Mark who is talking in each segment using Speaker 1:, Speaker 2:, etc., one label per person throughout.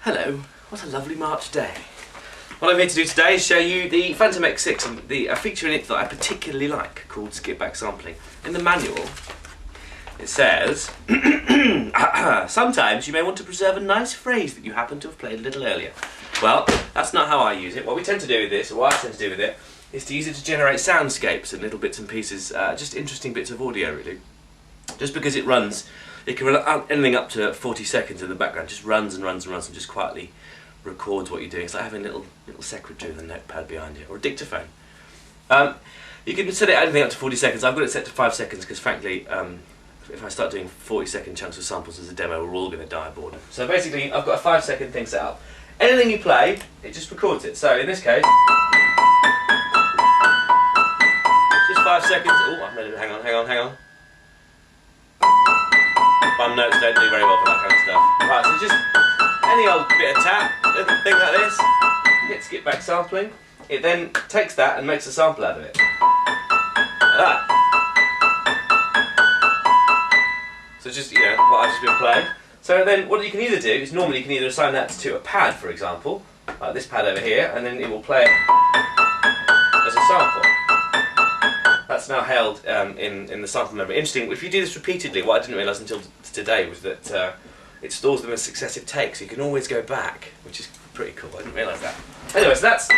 Speaker 1: Hello, what a lovely March day. What I'm here to do today is show you the Fantom X6 and a feature in it that I particularly like called skip back sampling. In the manual it says, sometimes you may want to preserve a nice phrase that you happen to have played a little earlier. Well, that's not how I use it. What we tend to do with this, or what I tend to do with it, is to use it to generate soundscapes and little bits and pieces, just interesting bits of audio really. Just because it runs, it can run anything up to 40 seconds in the background, just runs and runs and runs and just quietly records what you're doing. It's like having a little secretary with a notepad behind you, or a dictaphone. You can set it anything up to 40 seconds. I've got it set to 5 seconds because frankly, if I start doing 40-second chunks of samples as a demo, we're all going to die of boredom. So basically, I've got a 5-second thing set up. Anything you play, it just records it. So in this case, just 5 seconds. Oh, I've made it. Hang on. Bum notes don't do very well for that kind of stuff. Right, so just any old bit of tap, little thing like this, hit skip back sampling. It then takes that and makes a sample out of it. Like that. So just, you know, what I've just been playing. So then what you can either do is normally you can either assign that to a pad, for example, like this pad over here, and then it will play it as a sample. That's now held in the sample memory. Interesting, if you do this repeatedly, what I didn't realise until today was that it stores them as successive takes, so you can always go back, which is pretty cool. I didn't realise that. Anyway, so that's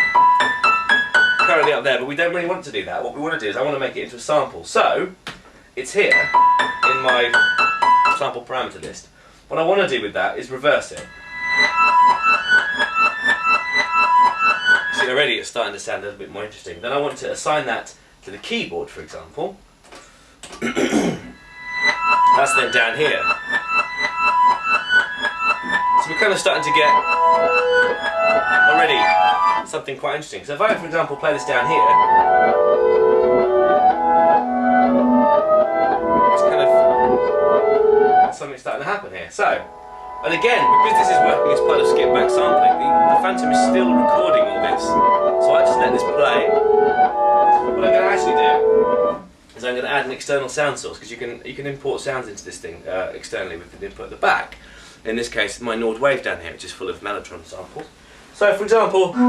Speaker 1: currently up there, but we don't really want to do that. What we want to do is I want to make it into a sample. So, it's here in my sample parameter list. What I want to do with that is reverse it. See, already it's starting to sound a little bit more interesting. Then I want to assign that to the keyboard, for example. That's then down here. So we're kind of starting to get already something quite interesting. So if I, for example, play this down here, it's kind of something starting to happen here. So, and again, because this is working as part of skip back sampling, the Fantom is still recording all this. So I just let this play. What I'm going to actually do is I'm going to add an external sound source, because you can import sounds into this thing externally with the input at the back. In this case, my Nord wave down here, which is full of mellotron samples. So, for example, I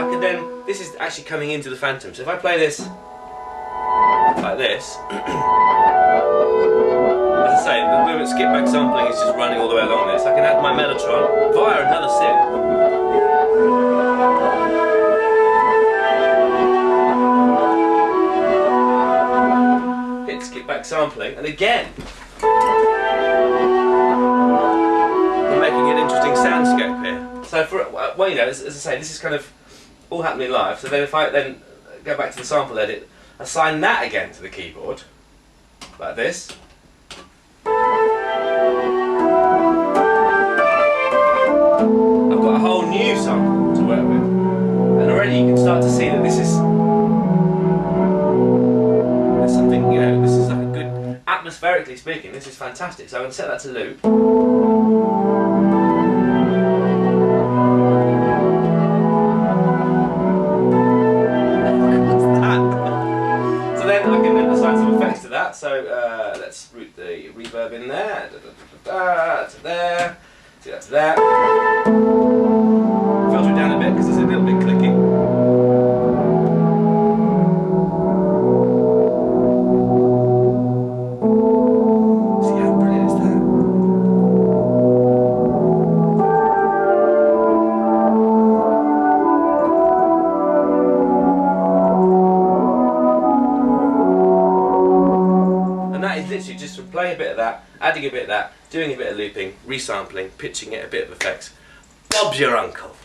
Speaker 1: can then, this is actually coming into the Fantom. So if I play this like this, as I say, the movement skip back sampling is just running all the way along this. I can add my mellotron via another synth. Skip back sampling, and again we're making an interesting soundscape here. So for, well, you know, as I say, this is kind of all happening live. So then if I then go back to the sample edit, assign that again to the keyboard like this, I've got a whole new sample to work with, and already you can start to see that this is something, you know, this is like a good, atmospherically speaking, this is fantastic. So I'm going to set that to loop. What's that? So then I can then assign some effects to that. So let's route the reverb in there, to there, see that to there. Filter it down a bit because it's a little bit clicky. Literally just from playing a bit of that, adding a bit of that, doing a bit of looping, resampling, pitching it, a bit of effects. Bob's your uncle.